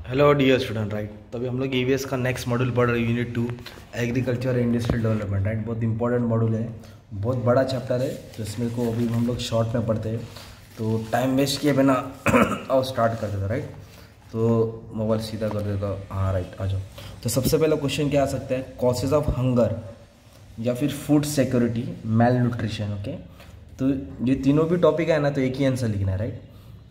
Hello dear student right. तो अभी हम लोग ईवीएस का नेक्स्ट मॉड्यूल पढ़ रहे हैं, unit 2 agriculture and industrial development. Right, बहुत इंपॉर्टेंट मॉड्यूल है, बहुत बड़ा चैप्टर है, तो इसमें को अभी हम लोग शॉर्ट में पढ़ते हैं, तो टाइम वेस्ट किए बिना और स्टार्ट कर देता। राइट, तो मोबाइल सीधा कर देता। हाँ राइट, आ जाओ। तो सबसे पहला क्वेश्चन क्या आ सकता है, कॉजेज ऑफ हंगर या फिर food security, mail nutrition. Okay, तो ये तीनों भी टॉपिक है ना, तो एक ही आंसर लिखना है। राइट,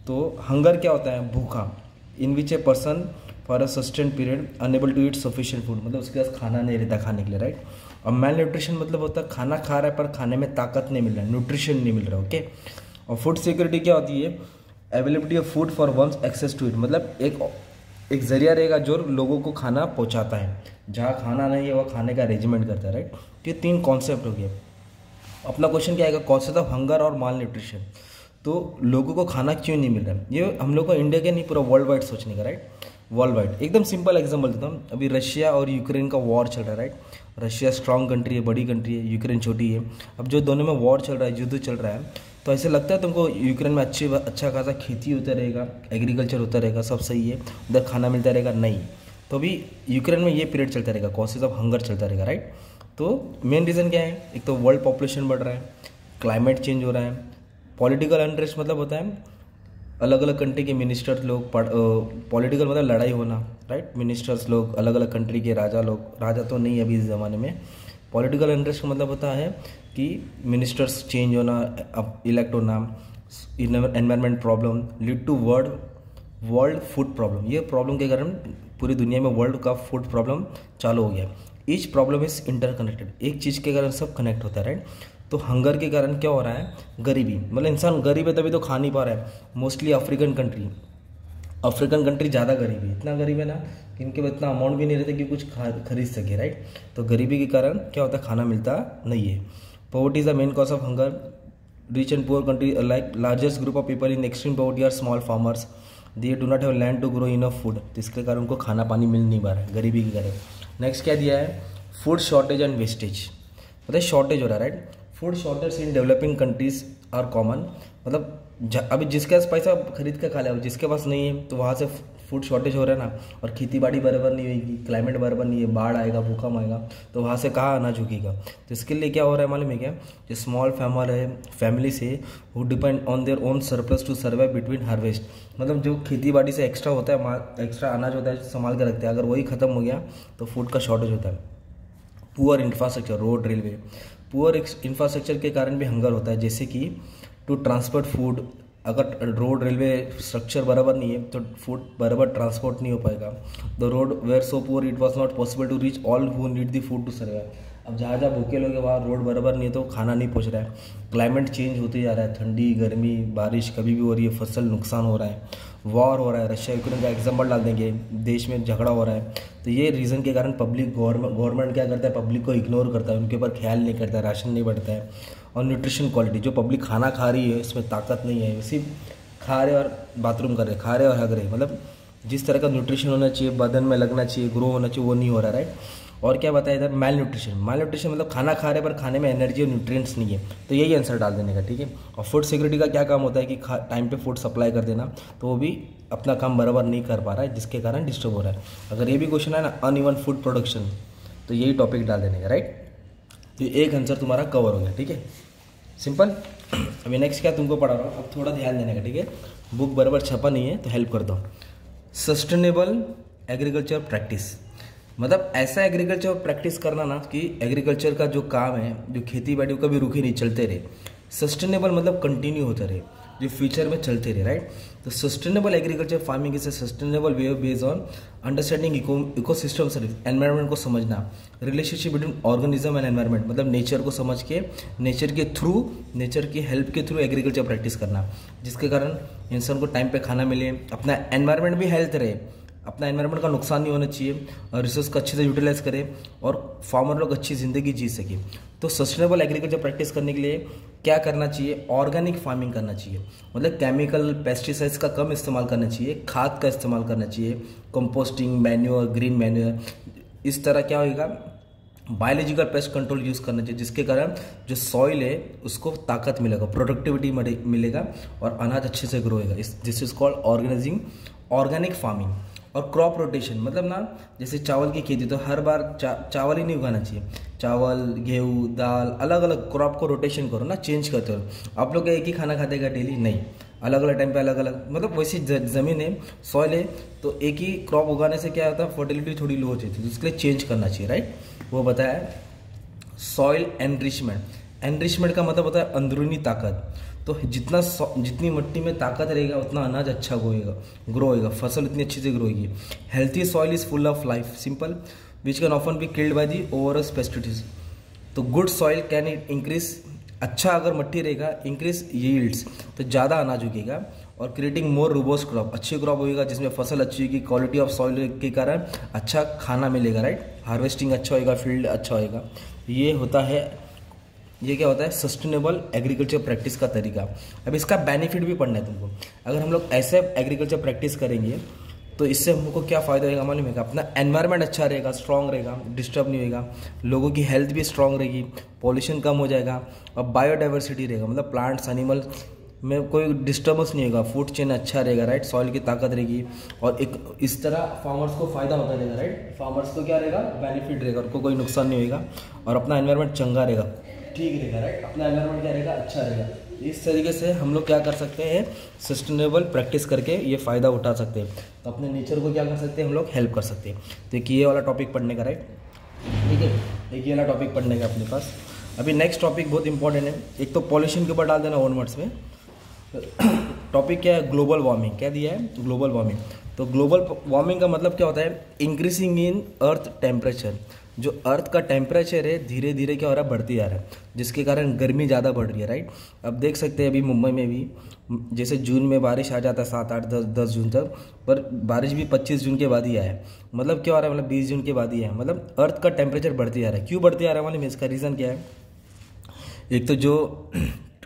तो हंगर क्या होता है, भूखा, in which a person for a sustain period unable to eat sufficient food, मतलब उसके पास खाना नहीं रहता खाने के लिए। राइट, और मेल न्यूट्रिशन मतलब होता है खाना खा रहा है पर खाने में ताकत नहीं मिल रहा है, न्यूट्रिशन नहीं मिल रहा है। ओके, और फूड सिक्योरिटी क्या होती है, availability of food for one's access to it, मतलब एक जरिया रहेगा जो लोगों को खाना पहुंचाता है, जहाँ खाना नहीं है वह खाने का अरेंजमेंट करता है। राइट, तो ये तीन कॉन्सेप्ट हो गए। अपना क्वेश्चन क्या आएगा, कॉजेज ऑफ हंगर और माल न्यूट्रिशन, तो लोगों को खाना क्यों नहीं मिल रहा है, ये हम लोग को इंडिया के नहीं पूरा वर्ल्ड वाइड सोचने का। राइट, वर्ल्ड वाइड एकदम सिंपल एग्जांपल देता हूँ। अभी रशिया और यूक्रेन का वॉर चल रहा है। राइट, रशिया स्ट्रांग कंट्री है, बड़ी कंट्री है, यूक्रेन छोटी है। अब जो दोनों में वॉर चल रहा है, युद्ध चल रहा है, तो ऐसे लगता है तुमको यूक्रेन में अच्छा खासा खेती होता रहेगा, एग्रीकल्चर होता रहेगा, सब सही है, उधर खाना मिलता रहेगा, नहीं। तो अभी यूक्रेन में ये पीरियड चलता रहेगा, कॉजेज ऑफ हंगर चलता रहेगा। राइट, तो मेन रीज़न क्या है, एक तो वर्ल्ड पॉपुलेशन बढ़ रहा है, क्लाइमेट चेंज हो रहा है, पॉलिटिकल अनरेस्ट मतलब होता है अलग अलग कंट्री के मिनिस्टर्स लोग, पॉलिटिकल मतलब लड़ाई होना। राइट, मिनिस्टर्स लोग, अलग अलग कंट्री के राजा लोग, राजा तो नहीं अभी इस ज़माने में, पॉलिटिकल अनरेस्ट का मतलब होता है कि मिनिस्टर्स चेंज होना, अब इलेक्ट होना, environment problem lead to world food problem, ये प्रॉब्लम के कारण पूरी दुनिया में वर्ल्ड का फूड प्रॉब्लम चालू हो गया। ईच प्रॉब्लम इज इंटरकनेक्टेड, एक चीज़ के कारण सब कनेक्ट होता है। राइट, तो हंगर के कारण क्या हो रहा है, गरीबी, मतलब इंसान गरीब है तभी तो खा नहीं पा रहा है। मोस्टली अफ्रीकन कंट्री ज़्यादा गरीब है, इतना गरीब है ना कि इनके पास इतना अमाउंट भी नहीं रहता कि कुछ खरीद सके। राइट, तो गरीबी के कारण क्या होता है, खाना मिलता नहीं है। Poverty is the main cause of hunger. Rich and poor country like largest group of people in extreme poverty are small farmers, they do not have land to grow enough food, तो इसके कारण उनको खाना पानी मिल नहीं पा रहा है, गरीबी के कारण। नेक्स्ट क्या दिया है, फूड शॉर्टेज एंड वेस्टेज, मतलब शॉर्टेज हो रहा है। Right, food shortage in developing countries are common, मतलब अभी जिसके पास पैसा खरीद के खा ले, जिसके पास नहीं है तो वहाँ से फूड शॉर्टेज हो रहा है ना, और खेती बाड़ी बराबर नहीं होगी, क्लाइमेट बराबर नहीं है, बाढ़ आएगा, भूकंप आएगा, तो वहाँ से कहाँ अनाज उगेगा। तो इसके लिए क्या हो रहा है मालूम है क्या, जो स्मॉल फैमिली से who depend on their own surplus to survive between harvest, मतलब जो खेती बाड़ी से एक्स्ट्रा होता है, एक्स्ट्रा अनाज होता है संभाल के रखते हैं, अगर वही खत्म हो गया तो फूड का शॉर्टेज होता है। Poor infrastructure, road, railway, poor infrastructure के कारण भी हंगर होता है, जैसे कि टू ट्रांसपोर्ट फूड, अगर रोड रेलवे स्ट्रक्चर बराबर नहीं है तो फूड बराबर ट्रांसपोर्ट नहीं हो पाएगा। The road where so poor it was not possible to reach all who need the food to survive, अब जहाँ जहाँ भूखे लोग हैं वहाँ रोड बराबर नहीं है तो खाना नहीं पहुँच रहा है। क्लाइमेट चेंज होते जा रहा है, ठंडी गर्मी बारिश कभी भी हो रही है, फसल नुकसान हो रहा है, वॉर हो रहा है, रशिया यूक्रेन का एग्जाम्पल डाल देंगे, देश में झगड़ा हो रहा है। तो ये रीज़न के कारण पब्लिक गवर्नमेंट क्या करता है, पब्लिक को इग्नोर करता है, उनके ऊपर ख्याल नहीं करता है, राशन नहीं बढ़ता है। और न्यूट्रिशन क्वालिटी, जो पब्लिक खाना खा रही है इसमें ताकत नहीं है, सिर्फ खा रहे और बाथरूम कर रहे, खा रहे और हग रहे, मतलब जिस तरह का न्यूट्रिशन होना चाहिए, बदन में लगना चाहिए, ग्रो होना चाहिए, वो नहीं हो रहा। राइट, और क्या बताया इधर, मेल न्यूट्रिशन मतलब खाना खा रहे पर खाने में एनर्जी और न्यूट्रिएंट्स नहीं है, तो यही आंसर डाल देने का। ठीक है, और फूड सिक्योरिटी का क्या काम होता है कि टाइम पे फूड सप्लाई कर देना, तो वो भी अपना काम बराबर नहीं कर पा रहा है, जिसके कारण डिस्टर्ब हो रहा है। अगर ये भी क्वेश्चन है ना, अनइवन फूड प्रोडक्शन, तो यही टॉपिक डाल देने का। राइट, तो एक आंसर तुम्हारा कवर हो गया। ठीक है, सिंपल। अभी नेक्स्ट क्या तुमको पढ़ा रहा हूँ, अब थोड़ा ध्यान देने का। ठीक है, बुक बराबर छपा नहीं है तो हेल्प कर दो। सस्टेनेबल एग्रीकल्चर प्रैक्टिस, मतलब ऐसा एग्रीकल्चर प्रैक्टिस करना ना कि एग्रीकल्चर का जो काम है, जो खेती बाड़ी कभी रुके नहीं, चलते रहे। सस्टेनेबल मतलब कंटिन्यू होते रहे, जो फ्यूचर में चलते रहे। राइट, तो sustainable agriculture farming is a sustainable way based on understanding ecosystem service, environment को समझना, relationship between organism and environment, मतलब नेचर को समझ के, नेचर की हेल्प के थ्रू एग्रीकल्चर प्रैक्टिस करना, जिसके कारण इंसान को टाइम पे खाना मिले, अपना एनवायरनमेंट भी हेल्थ रहे, अपना एनवायरनमेंट का नुकसान नहीं होना चाहिए, और रिसोर्स का अच्छे से यूटिलाइज करें और फार्मर लोग अच्छी ज़िंदगी जी सके। तो सस्टेनेबल एग्रीकल्चर प्रैक्टिस करने के लिए क्या करना चाहिए, ऑर्गेनिक फार्मिंग करना चाहिए, मतलब केमिकल पेस्टिसाइड्स का कम इस्तेमाल करना चाहिए, खाद का इस्तेमाल करना चाहिए, कंपोस्टिंग, मैन्योर, ग्रीन मैन्योर, इस तरह क्या होगा, बायोलॉजिकल पेस्ट कंट्रोल यूज़ करना चाहिए, जिसके कारण जो सॉइल है उसको ताकत मिलेगा, प्रोडक्टिविटी मिलेगा और अनाज अच्छे से ग्रो होगा। This is called organic farming. और क्रॉप रोटेशन मतलब ना, जैसे चावल की खेती तो हर बार चावल ही नहीं उगाना चाहिए, चावल गेहूँ दाल अलग अलग क्रॉप को रोटेशन करो ना, चेंज करते हो। आप लोग एक ही खाना खाते हैं डेली? नहीं, अलग अलग टाइम पे अलग अलग, मतलब वैसी ज़मीन है, सॉइल है, तो एक ही क्रॉप उगाने से क्या होता है, फर्टिलिटी थोड़ी लो हो जाती है, तो इसके लिए चेंज करना चाहिए, राइट। वो बताया सॉइल एनरिचमेंट। एनरिचमेंट का मतलब होता है अंदरूनी ताकत। तो जितनी मिट्टी में ताकत रहेगा उतना अनाज अच्छा ग्रो होएगा, फसल इतनी अच्छी से ग्रो होगी। Healthy soil is full of life simple which can often be killed by the overuse pesticides. तो गुड सॉइल कैन इंक्रीज, अच्छा अगर मिट्टी रहेगा, इंक्रीज यील्ड्स, तो ज़्यादा अनाज उगेगा, और क्रिएटिंग मोर रोबस्ट क्रॉप, अच्छी क्रॉप होगा जिसमें फसल अच्छी होगी, क्वालिटी ऑफ सॉइल के कारण अच्छा खाना मिलेगा, राइट। हार्वेस्टिंग अच्छा होएगा, फील्ड अच्छा होएगा। ये होता है, ये क्या होता है, सस्टेनेबल एग्रीकल्चर प्रैक्टिस का तरीका। अब इसका बेनिफिट भी पढ़ना है तुमको। अगर हम लोग ऐसे एग्रीकल्चर प्रैक्टिस करेंगे तो इससे हमको क्या फ़ायदा होगा मालूम है? अपना एनवायरनमेंट अच्छा रहेगा, स्ट्रांग रहेगा, डिस्टर्ब नहीं होगा, लोगों की हेल्थ भी स्ट्रांग रहेगी, पॉल्यूशन कम हो जाएगा, और बायोडाइवर्सिटी रहेगा, मतलब प्लांट्स एनिमल में कोई डिस्टर्बेंस नहीं होगा, फूड चेन अच्छा रहेगा, राइट। सॉइल की ताकत रहेगी, और एक इस तरह फार्मर्स को फ़ायदा होता रहेगा, राइट। फार्मर्स को क्या रहेगा, बेनिफिट रहेगा, उनको कोई नुकसान नहीं होगा, और अपना एनवायरनमेंट चंगा रहेगा, ठीक रहेगा, राइट। अपना एनवायरनमेंट क्या रहेगा, अच्छा रहेगा। इस तरीके से हम लोग क्या कर सकते हैं, सस्टेनेबल प्रैक्टिस करके ये फ़ायदा उठा सकते हैं। तो अपने नेचर को क्या कर सकते हैं हम लोग, हेल्प कर सकते हैं। तो एक ये वाला टॉपिक पढ़ने का, राइट, ठीक है, एक ये वाला टॉपिक पढ़ने का अपने पास। अभी नेक्स्ट टॉपिक बहुत इंपॉर्टेंट है, एक तो पॉल्यूशन के ऊपर डाल देना 1 वर्ड्स में। टॉपिक क्या है, ग्लोबल वार्मिंग। क्या दिया है, ग्लोबल वार्मिंग। तो ग्लोबल वार्मिंग का मतलब क्या होता है, इंक्रीजिंग इन अर्थ टेम्परेचर। जो अर्थ का टेम्परेचर है धीरे धीरे क्या हो रहा है, बढ़ती जा रहा है, जिसके कारण गर्मी ज़्यादा बढ़ रही है, राइट। अब देख सकते हैं अभी मुंबई में भी, जैसे जून में बारिश आ जाता है 7, 8, 10 जून तक, पर बारिश भी 25 जून के बाद ही आया है। मतलब क्या हो रहा है, मतलब 20 जून के बाद ही है। मतलब अर्थ का टेम्परेचर बढ़ती जा रहा है। क्यों बढ़ती जा रहा है, मतलब इसका रीज़न क्या है? एक तो जो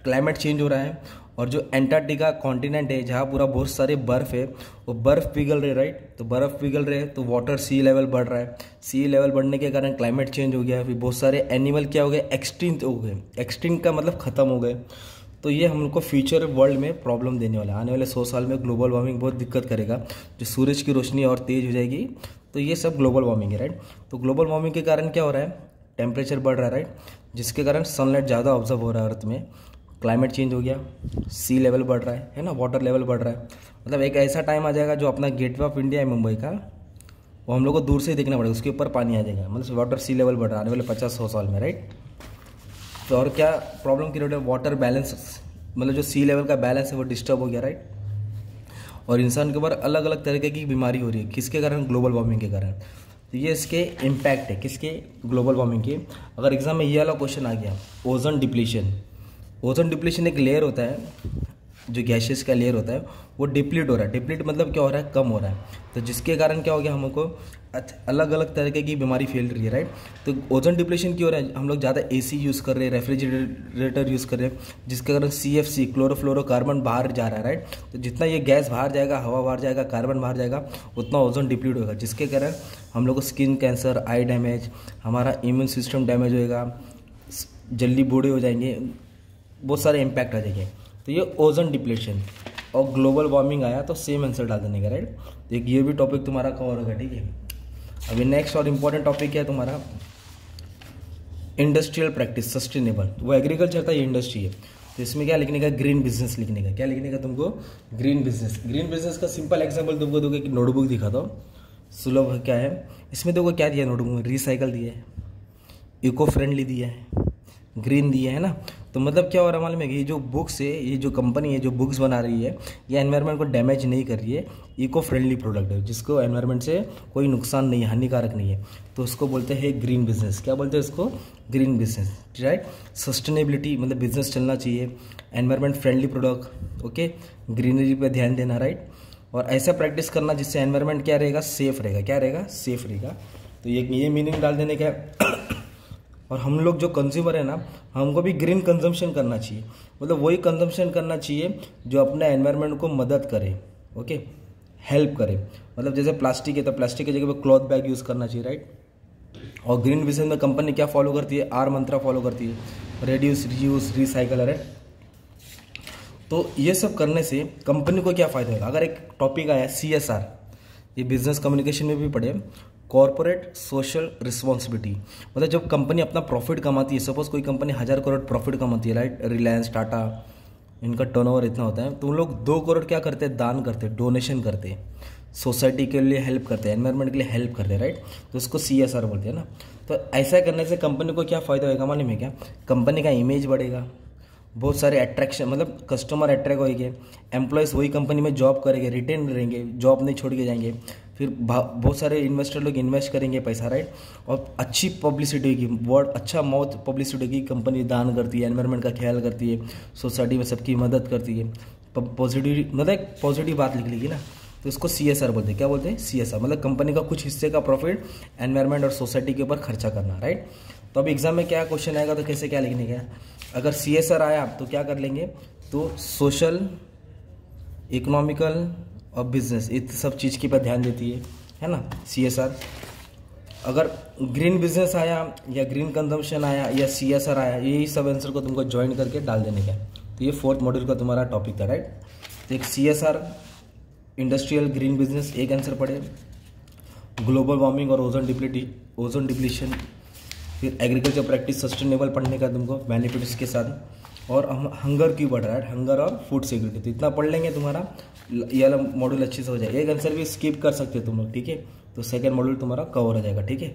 क्लाइमेट चेंज हो रहा है, और जो एंटार्क्टिका कॉन्टिनेंट है जहाँ पूरा बहुत सारे बर्फ़ है, वो बर्फ़ पिघल रहे, राइट। तो बर्फ़ पिघल रहे तो वाटर सी लेवल बढ़ रहा है, सी लेवल बढ़ने के कारण क्लाइमेट चेंज हो गया। फिर बहुत सारे एनिमल क्या हो गए, एक्सटिंक्ट हो गए। एक्सटिंक्ट का मतलब ख़त्म हो गए। तो ये हम लोग को फ्यूचर वर्ल्ड में प्रॉब्लम देने वाला है। आने वाले 100 साल में ग्लोबल वार्मिंग बहुत दिक्कत करेगा, जो सूरज की रोशनी और तेज़ हो जाएगी। तो ये सब ग्लोबल वार्मिंग है, राइट। तो ग्लोबल वार्मिंग के कारण क्या हो रहा है, टेम्परेचर बढ़ रहा है, राइट, जिसके कारण सनलाइट ज़्यादा ऑब्जर्व हो रहा है अर्थ में, क्लाइमेट चेंज हो गया, सी लेवल बढ़ रहा है ना, वाटर लेवल बढ़ रहा है। मतलब एक ऐसा टाइम आ जाएगा जो अपना गेटवे ऑफ इंडिया है मुंबई का, वो हम लोग को दूर से ही देखना पड़ेगा, उसके ऊपर पानी आ जाएगा। मतलब वाटर सी लेवल बढ़ रहा है आने वाले 50-100 साल में, राइट। तो और क्या प्रॉब्लम क्रिएट है, वाटर बैलेंस, मतलब जो सी लेवल का बैलेंस है वो डिस्टर्ब हो गया, राइट। और इंसान के ऊपर अलग अलग तरीके की बीमारी हो रही है, किसके कारण, ग्लोबल वार्मिंग के कारण। तो ये इसके इम्पैक्ट है, किसके, ग्लोबल वार्मिंग के। अगर एग्जाम में ये वाला क्वेश्चन आ गया, ओजोन डिप्लीशन। ओजोन डिप्लीशन एक लेयर होता है, जो गैसेस का लेयर होता है, वो डिप्लीट हो रहा है। डिप्लीट मतलब क्या हो रहा है, कम हो रहा है। तो जिसके कारण क्या हो गया, हमको अलग अलग तरीके की बीमारी फैल रही है, राइट। तो ओजोन डिप्लीशन क्यों हो रहा है, हम लोग ज़्यादा एसी यूज़ कर रहे हैं, रेफ्रिजरेटर यूज़ कर रहे हैं, जिसके कारण CFC क्लोरोफ्लोरोकार्बन बाहर जा रहा है, राइट। तो जितना ये गैस बाहर जाएगा, हवा बाहर जाएगा, कार्बन बाहर जाएगा, उतना ओजोन डिप्लीट होगा, जिसके कारण हम लोग को स्किन कैंसर, आई डैमेज, हमारा इम्यून सिस्टम डैमेज होएगा, जल्दी बूढ़े हो जाएंगे, बहुत सारे इम्पैक्ट आ जाएंगे। तो ये ओजोन डिप्लीशन और ग्लोबल वार्मिंग आया तो सेम आंसर डाल देने का, राइट। तो एक ये भी टॉपिक तुम्हारा कवर होगा, ठीक है। अभी नेक्स्ट और इम्पोर्टेंट टॉपिक क्या है तुम्हारा, इंडस्ट्रियल प्रैक्टिस सस्टेनेबल। वो एग्रीकल्चर था, ये इंडस्ट्री है। तो इसमें क्या लिखने का, ग्रीन बिजनेस लिखने का। क्या लिखने का तुमको, ग्रीन बिजनेस। ग्रीन बिजनेस का सिंपल एग्जाम्पल तुमको दोगे कि नोटबुक दिखाता हूँ, सुलभ क्या है इसमें। देखो क्या दिया नोटबुक में, रिसाइकल दिया है, इको फ्रेंडली दिया है, ग्रीन दिया है ना। तो मतलब क्या हो रहा है मालूम है, ये जो बुक्स है, ये जो कंपनी है जो बुक्स बना रही है, ये एनवायरनमेंट को डैमेज नहीं कर रही है, इको फ्रेंडली प्रोडक्ट है, जिसको एनवायरनमेंट से कोई नुकसान नहीं है, हानिकारक नहीं है। तो उसको बोलते हैं ग्रीन बिजनेस। क्या बोलते हैं उसको, ग्रीन बिजनेस, राइट। सस्टेनेबिलिटी मतलब बिजनेस चलना चाहिए, environment friendly product, okay, greenery पे ध्यान देना, राइट। और ऐसा प्रैक्टिस करना जिससे एनवायरनमेंट क्या रहेगा, सेफ रहेगा। क्या रहेगा, सेफ रहेगा। तो ये मीनिंग डाल देने का है। और हम लोग जो कंज्यूमर है ना, हमको भी ग्रीन कंजम्पशन करना चाहिए, मतलब वही कंजम्पशन करना चाहिए जो अपने एनवायरनमेंट को मदद करे, ओके, हेल्प करे। मतलब जैसे प्लास्टिक है तो प्लास्टिक की जगह पे क्लॉथ बैग यूज़ करना चाहिए, राइट। और ग्रीन बिजनेस में कंपनी क्या फॉलो करती है, R मंत्रा फॉलो करती है, रिड्यूस, रीयूज, रिसाइकल, है। तो ये सब करने से कंपनी को क्या फ़ायदा होगा। अगर एक टॉपिक आया CSR, ये बिजनेस कम्युनिकेशन में भी पढ़े, कॉर्पोरेट सोशल रिस्पॉन्सिबिलिटी, मतलब जब कंपनी अपना प्रॉफिट कमाती है, सपोज कोई कंपनी 1000 करोड़ प्रॉफिट कमाती है, राइट, रिलायंस, टाटा, इनका टर्नओवर इतना होता है, तो उन लोग 2 करोड़ क्या करते हैं, दान करते हैं, डोनेशन करते हैं, सोसाइटी के लिए हेल्प करते हैं, एनवायरनमेंट के लिए हेल्प करते हैं, राइट, तो उसको CSR बोलते हैं ना। तो ऐसा करने से कंपनी को क्या फ़ायदा होगा मालूम है क्या, कंपनी का इमेज बढ़ेगा, बहुत सारे अट्रैक्शन, मतलब कस्टमर अट्रैक्ट होंगे, एम्प्लॉयज़ वही कंपनी में जॉब करेंगे, रिटेन रहेंगे, जॉब नहीं छोड़ के जाएंगे, फिर बहुत सारे इन्वेस्टर लोग इन्वेस्ट करेंगे पैसा, राइट, और अच्छी पब्लिसिटी होगी, वर्ड अच्छा माउथ पब्लिसिटी होगी, कंपनी दान करती है, एनवायरनमेंट का ख्याल करती है, सोसाइटी में सबकी मदद करती है, पॉजिटिव, मतलब एक पॉजिटिव बात निकलेगी ना, तो इसको CSR बोलते हैं। क्या बोलते हैं, CSR, मतलब कंपनी का कुछ हिस्से का प्रॉफिट एनवायरनमेंट और सोसाइटी के ऊपर खर्चा करना, राइट। तो अब एग्जाम में क्या क्वेश्चन आएगा, तो कैसे क्या लिखने का, अगर CSR आया तो क्या कर लेंगे, तो सोशल, इकोनॉमिकल और बिजनेस, इस सब चीज़ की पर ध्यान देती है ना CSR। अगर ग्रीन बिजनेस आया या ग्रीन कंजम्पशन आया या CSR आया, यही सब आंसर को तुमको ज्वाइन करके डाल देने का। तो ये 4th मॉड्यूल का तुम्हारा टॉपिक था, राइट। तो एक CSR, इंडस्ट्रियल ग्रीन बिजनेस एक आंसर पड़े, ग्लोबल वार्मिंग और ओजोन डिप्लीशन, फिर एग्रीकल्चर प्रैक्टिस सस्टेनेबल पढ़ने का तुमको बेनिफिट्स के साथ, और हंगर क्यों बढ़ रहा है, हंगर और फूड सिक्योरिटी, तो इतना पढ़ लेंगे तुम्हारा ये वाला मॉड्यूल अच्छे से हो जाएगा। एक आंसर भी स्किप कर सकते हो तुम लोग, ठीक है, तो सेकंड मॉड्यूल तुम्हारा कवर हो जाएगा, ठीक है।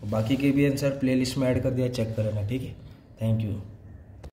बाकी के भी आंसर प्लेलिस्ट में ऐड कर दिया, चेक कर लेना, ठीक है। Thank you.